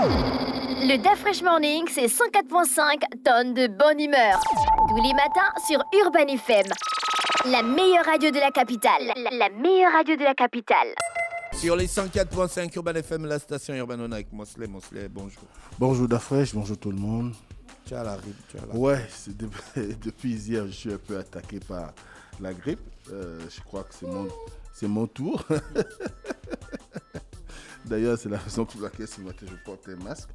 Le DAF Fresh Morning, c'est 104.5 tonnes de bonne humeur. Tous les matins sur Urban FM. La meilleure radio de la capitale. La meilleure radio de la capitale. Sur les 104.5 Urban FM, la station Urban On avec Mosley. Mosley, bonjour. Bonjour DAF Fresh, bonjour tout le monde. Tu as la grippe, Ouais, depuis hier, je suis un peu attaqué par la grippe. Je crois que c'est mon tour. D'ailleurs, c'est la raison pour laquelle ce matin je porte un masque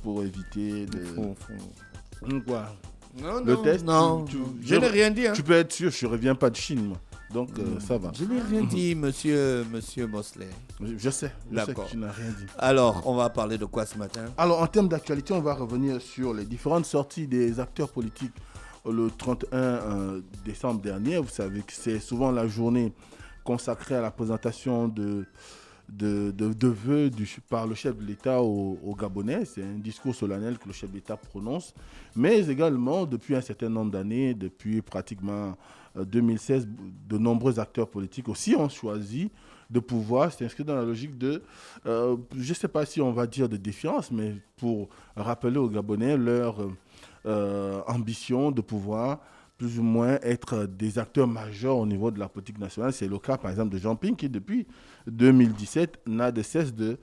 pour éviter Quoi le test. Non, je n'ai rien dit. Hein. Tu peux être sûr, je ne reviens pas de Chine, moi. Donc, ça va. Je n'ai rien dit, monsieur Mosley. Je sais que tu n'as rien dit. Alors, on va parler de quoi ce matin? Alors, en termes d'actualité, on va revenir sur les différentes sorties des acteurs politiques le 31 décembre dernier. Vous savez que c'est souvent la journée consacrée à la présentation de vœux par le chef de l'État au Gabonais. C'est un discours solennel que le chef de l'État prononce. Mais également, depuis un certain nombre d'années, depuis pratiquement 2016, de nombreux acteurs politiques aussi ont choisi de pouvoir s'inscrire dans la logique de, je ne sais pas si on va dire de défiance, mais pour rappeler aux Gabonais leur ambition de pouvoir plus ou moins être des acteurs majeurs au niveau de la politique nationale. C'est le cas, par exemple, de Jean Ping, qui, depuis 2017, n'a de cesse de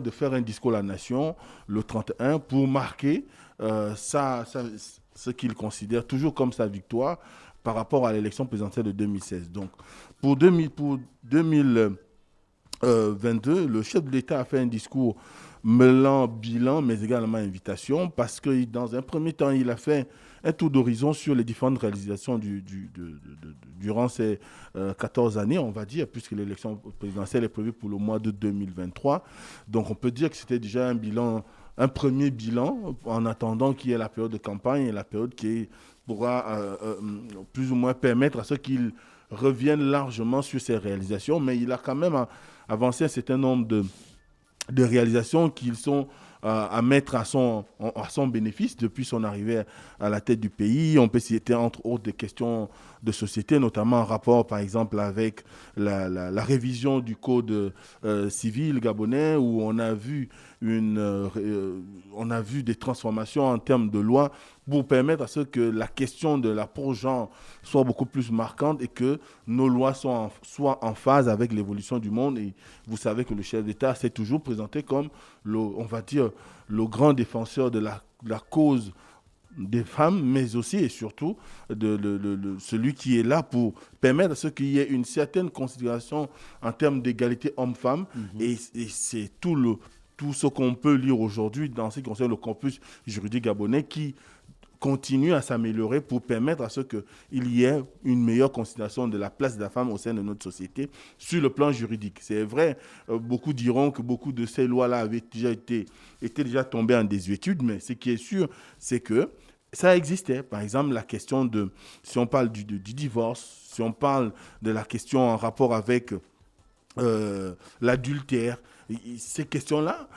faire un discours à la nation le 31 pour marquer ce qu'il considère toujours comme sa victoire par rapport à l'élection présidentielle de 2016. Donc, pour 2022, le chef de l'État a fait un discours mêlant bilan, mais également invitation, parce que dans un premier temps, il a fait un tour d'horizon sur les différentes réalisations durant ces 14 années, on va dire, puisque l'élection présidentielle est prévue pour le mois de 2023. Donc on peut dire que c'était déjà un premier bilan, en attendant qu'il y ait la période de campagne et la période qui pourra plus ou moins permettre à ceux qui reviennent largement sur ces réalisations. Mais il a quand même avancé un certain nombre de réalisations qui sont à mettre à son bénéfice depuis son arrivée à la tête du pays. On peut citer entre autres des questions de société, notamment en rapport par exemple avec la révision du code civil gabonais, où on a vu des transformations en termes de loi pour permettre à ce que la question de la pro-genre soit beaucoup plus marquante et que nos lois soient en phase avec l'évolution du monde. Et vous savez que le chef d'État s'est toujours présenté comme le grand défenseur de la cause des femmes, mais aussi et surtout celui qui est là pour permettre à ce qu'il y ait une certaine considération en termes d'égalité homme-femme. Et c'est tout ce qu'on peut lire aujourd'hui dans ce qui concerne le corpus juridique gabonais qui continue à s'améliorer pour permettre à ce qu'il y ait une meilleure considération de la place de la femme au sein de notre société sur le plan juridique. C'est vrai, beaucoup diront que beaucoup de ces lois-là étaient déjà tombées en désuétude, mais ce qui est sûr, c'est que ça existait. Par exemple, la question si on parle du divorce, si on parle de la question en rapport avec l'adultère, ces questions-là,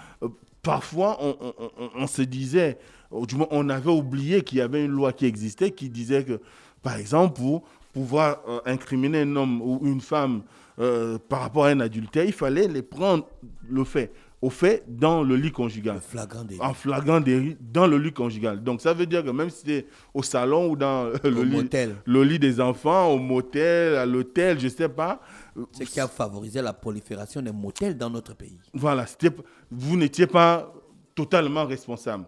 parfois on se disait, du moins on avait oublié qu'il y avait une loi qui existait qui disait que, par exemple, pour pouvoir incriminer un homme ou une femme par rapport à un adultère, il fallait les prendre au fait dans le lit conjugal. En flagrant délit dans le lit conjugal. Donc ça veut dire que même si c'était au salon ou dans le lit des enfants, au motel, à l'hôtel, je ne sais pas. C'est qui a favorisé la prolifération des motels dans notre pays. Voilà, vous n'étiez pas totalement responsable.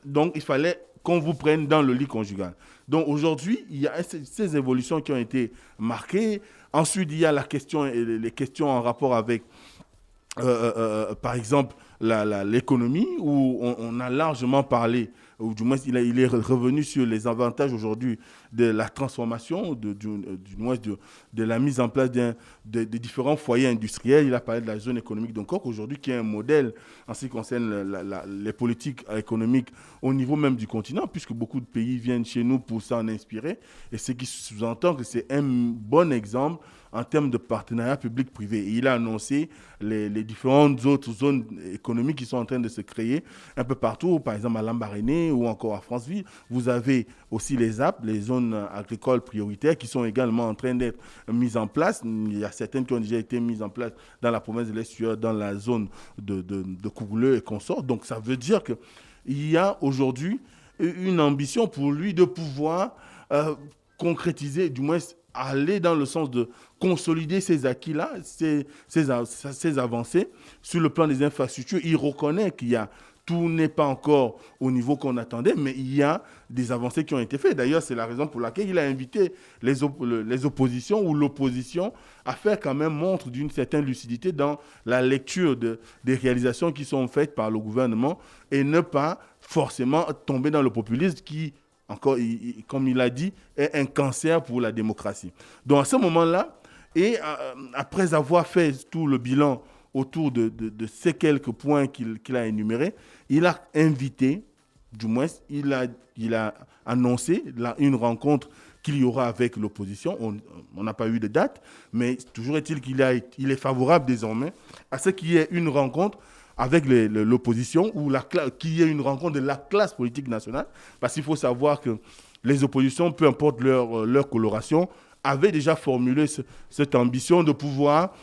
Donc il fallait qu'on vous prenne dans le lit conjugal. Donc aujourd'hui, il y a ces évolutions qui ont été marquées. Ensuite, il y a les questions en rapport avec par exemple, l'économie, où on a largement parlé, ou du moins il est revenu sur les avantages aujourd'hui de la transformation, de la mise en place de différents foyers industriels. Il a parlé de la zone économique de Nkok aujourd'hui, qui est un modèle en ce qui concerne les politiques économiques au niveau même du continent, puisque beaucoup de pays viennent chez nous pour s'en inspirer, et ce qui sous-entend que c'est un bon exemple en termes de partenariat public-privé. Et il a annoncé les différentes autres zones économiques économiques qui sont en train de se créer un peu partout, par exemple à Lambaréné ou encore à Franceville. Vous avez aussi les ZAP, les zones agricoles prioritaires, qui sont également en train d'être mises en place. Il y a certaines qui ont déjà été mises en place dans la province de l'Est, dans la zone de Kougouleu et consorts. Donc ça veut dire qu'il y a aujourd'hui une ambition pour lui de pouvoir concrétiser, du moins aller dans le sens de consolider ces acquis-là, ces avancées sur le plan des infrastructures. Il reconnaît tout n'est pas encore au niveau qu'on attendait, mais il y a des avancées qui ont été faites. D'ailleurs, c'est la raison pour laquelle il a invité les oppositions ou l'opposition à faire quand même montre d'une certaine lucidité dans la lecture des réalisations qui sont faites par le gouvernement et ne pas forcément tomber dans le populisme qui, encore, comme il a dit, est un cancer pour la démocratie. Donc à ce moment-là, et après avoir fait tout le bilan autour de ces quelques points qu'il a énumérés, il a invité, du moins, il a annoncé une rencontre qu'il y aura avec l'opposition. On n'a pas eu de date, mais toujours est-il qu'il est favorable désormais à ce qu'il y ait une rencontre avec l'opposition, ou qu'il y ait une rencontre de la classe politique nationale, parce qu'il faut savoir que les oppositions, peu importe leur coloration, avaient déjà formulé cette ambition de pouvoir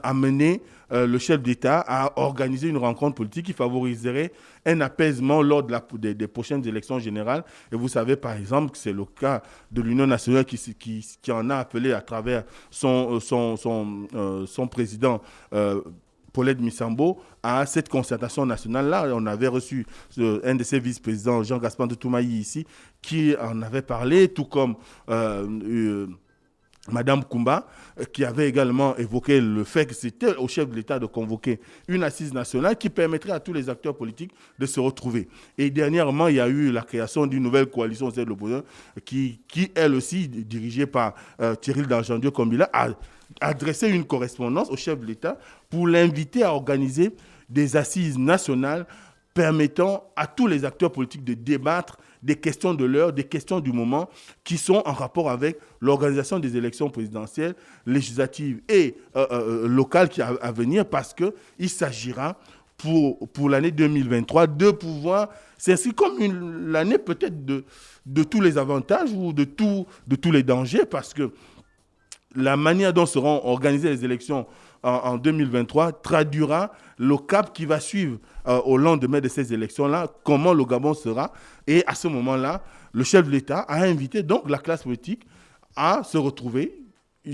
amener le chef d'État à organiser une rencontre politique qui favoriserait un apaisement lors des prochaines élections générales. Et vous savez, par exemple, que c'est le cas de l'Union nationale qui en a appelé à travers son président, Paulette Missambo, à cette concertation nationale-là. On avait reçu un de ses vice-présidents, Jean-Gaspard de Toumaï, ici, qui en avait parlé, tout comme Madame Koumba, qui avait également évoqué le fait que c'était au chef de l'État de convoquer une assise nationale qui permettrait à tous les acteurs politiques de se retrouver. Et dernièrement, il y a eu la création d'une nouvelle coalition au sein de l'opposition qui, elle aussi, dirigée par Thierry Dargendieu Kombila, a adressé une correspondance au chef de l'État pour l'inviter à organiser des assises nationales permettant à tous les acteurs politiques de débattre des questions de l'heure, des questions du moment qui sont en rapport avec l'organisation des élections présidentielles, législatives et locales à venir, parce qu'il s'agira pour l'année 2023 de pouvoir s'inscrire comme l'année peut-être de tous les avantages ou de tous les dangers, parce que la manière dont seront organisées les élections en 2023 traduira le cap qui va suivre au lendemain de ces élections-là, comment le Gabon sera. Et à ce moment-là, le chef de l'État a invité donc la classe politique à se retrouver.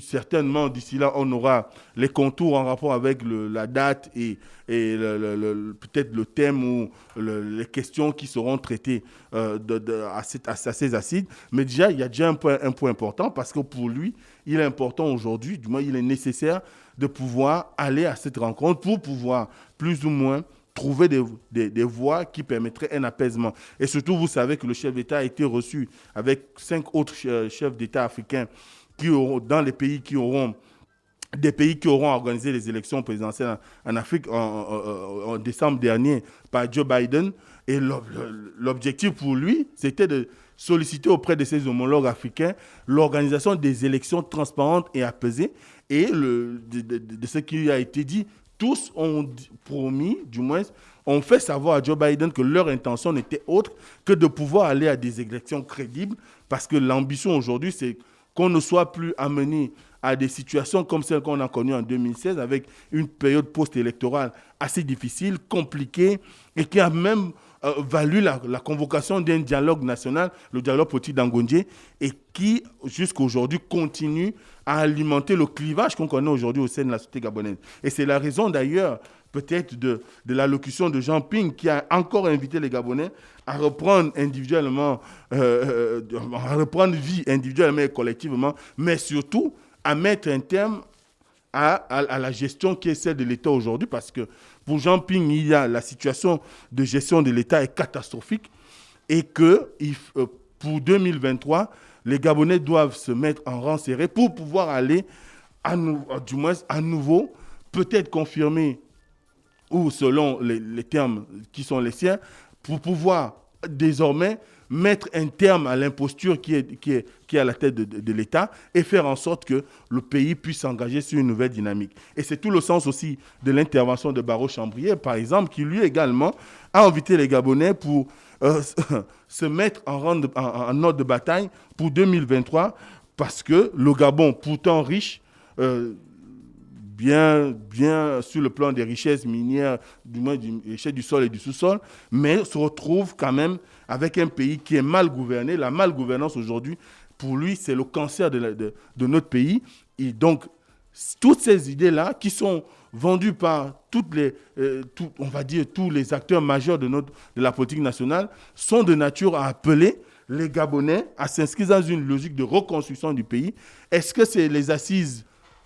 Certainement, d'ici là, on aura les contours en rapport avec la date et peut-être le thème ou les questions qui seront traitées à ces assises. Mais déjà, il y a déjà un point important, parce que pour lui, il est important aujourd'hui, du moins il est nécessaire de pouvoir aller à cette rencontre pour pouvoir plus ou moins trouver des voies qui permettraient un apaisement. Et surtout, vous savez que le chef d'État a été reçu avec 5 autres chefs d'État africains dans les pays qui auront organisé les élections présidentielles en Afrique en décembre dernier par Joe Biden. Et l'objectif pour lui, c'était de solliciter auprès de ses homologues africains l'organisation des élections transparentes et apaisées. Et de ce qui a été dit, tous ont promis, du moins, ont fait savoir à Joe Biden que leur intention n'était autre que de pouvoir aller à des élections crédibles, parce que l'ambition aujourd'hui, c'est qu'on ne soit plus amené à des situations comme celles qu'on a connues en 2016, avec une période post-électorale assez difficile, compliquée, et qui a même valu la convocation d'un dialogue national, le dialogue politique d'Angondje, et qui, jusqu'à aujourd'hui, continue à alimenter le clivage qu'on connaît aujourd'hui au sein de la société gabonaise. Et c'est la raison d'ailleurs, peut-être, de l'allocution de Jean Ping, qui a encore invité les Gabonais à reprendre individuellement, à reprendre vie individuellement et collectivement, mais surtout à mettre un terme à la gestion qui est celle de l'État aujourd'hui, parce que pour Jean Ping, la situation de gestion de l'État est catastrophique, et que pour 2023, les Gabonais doivent se mettre en rang serré pour pouvoir aller, du moins à nouveau, peut-être confirmer, ou selon les termes qui sont les siens, pour pouvoir désormais mettre un terme à l'imposture qui est à la tête de l'État et faire en sorte que le pays puisse s'engager sur une nouvelle dynamique. Et c'est tout le sens aussi de l'intervention de Barreau Chambrier, par exemple, qui lui également a invité les Gabonais pour se mettre en ordre de bataille pour 2023, parce que le Gabon, pourtant riche, bien sur le plan des richesses minières, du moins des richesses du sol et du sous-sol, mais se retrouve quand même avec un pays qui est mal gouverné. La malgouvernance aujourd'hui, pour lui, c'est le cancer de notre pays. Et donc, toutes ces idées-là qui sont vendues par on va dire, tous les acteurs majeurs de la politique nationale sont de nature à appeler les Gabonais à s'inscrire dans une logique de reconstruction du pays. Est-ce que c'est les assises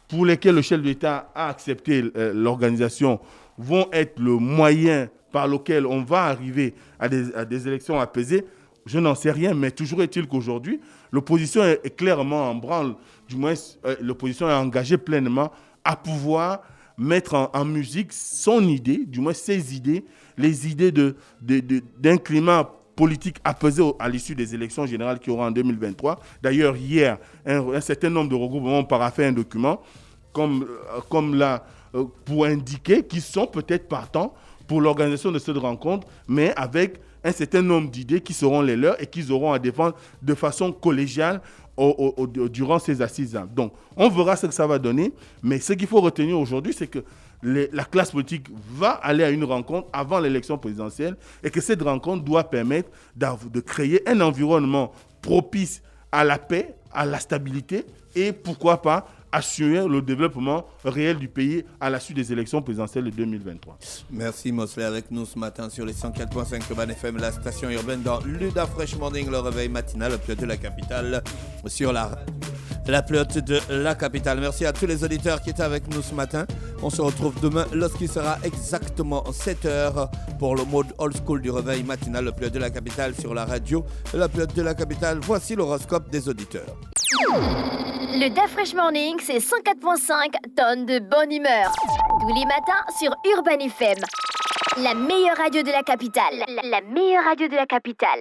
pour lesquelles le chef de l'État a accepté l'organisation vont être le moyen par lequel on va arriver à des élections apaisées? Je n'en sais rien, mais toujours est-il qu'aujourd'hui, l'opposition est clairement en branle. Du moins, l'opposition est engagée pleinement à pouvoir mettre en musique son idée, du moins ses idées, les idées d'un climat politique apaisé à l'issue des élections générales qui auront en 2023. D'ailleurs, hier, un certain nombre de regroupements ont paraphé un document comme là, pour indiquer qu'ils sont peut-être partants pour l'organisation de cette rencontre, mais avec un certain nombre d'idées qui seront les leurs et qu'ils auront à défendre de façon collégiale durant ces assises-là. Donc, on verra ce que ça va donner, mais ce qu'il faut retenir aujourd'hui, c'est que la classe politique va aller à une rencontre avant l'élection présidentielle et que cette rencontre doit permettre de créer un environnement propice à la paix, à la stabilité et pourquoi pas assurer le développement réel du pays à la suite des élections présidentielles de 2023. Merci Mosley avec nous ce matin sur les 104.5 Urban FM, la station urbaine dans Luda Fresh Morning, le réveil matinal, le pilote de la capitale sur la pilote de la capitale. Merci à tous les auditeurs qui étaient avec nous ce matin. On se retrouve demain lorsqu'il sera exactement 7h pour le mode old school du réveil matinal, le pilote de la capitale sur la radio. La pilote de la capitale, voici l'horoscope des auditeurs. Le Da Fresh Morning, c'est 104.5 tonnes de bonne humeur. Tous les matins sur Urban FM. La meilleure radio de la capitale. La meilleure radio de la capitale.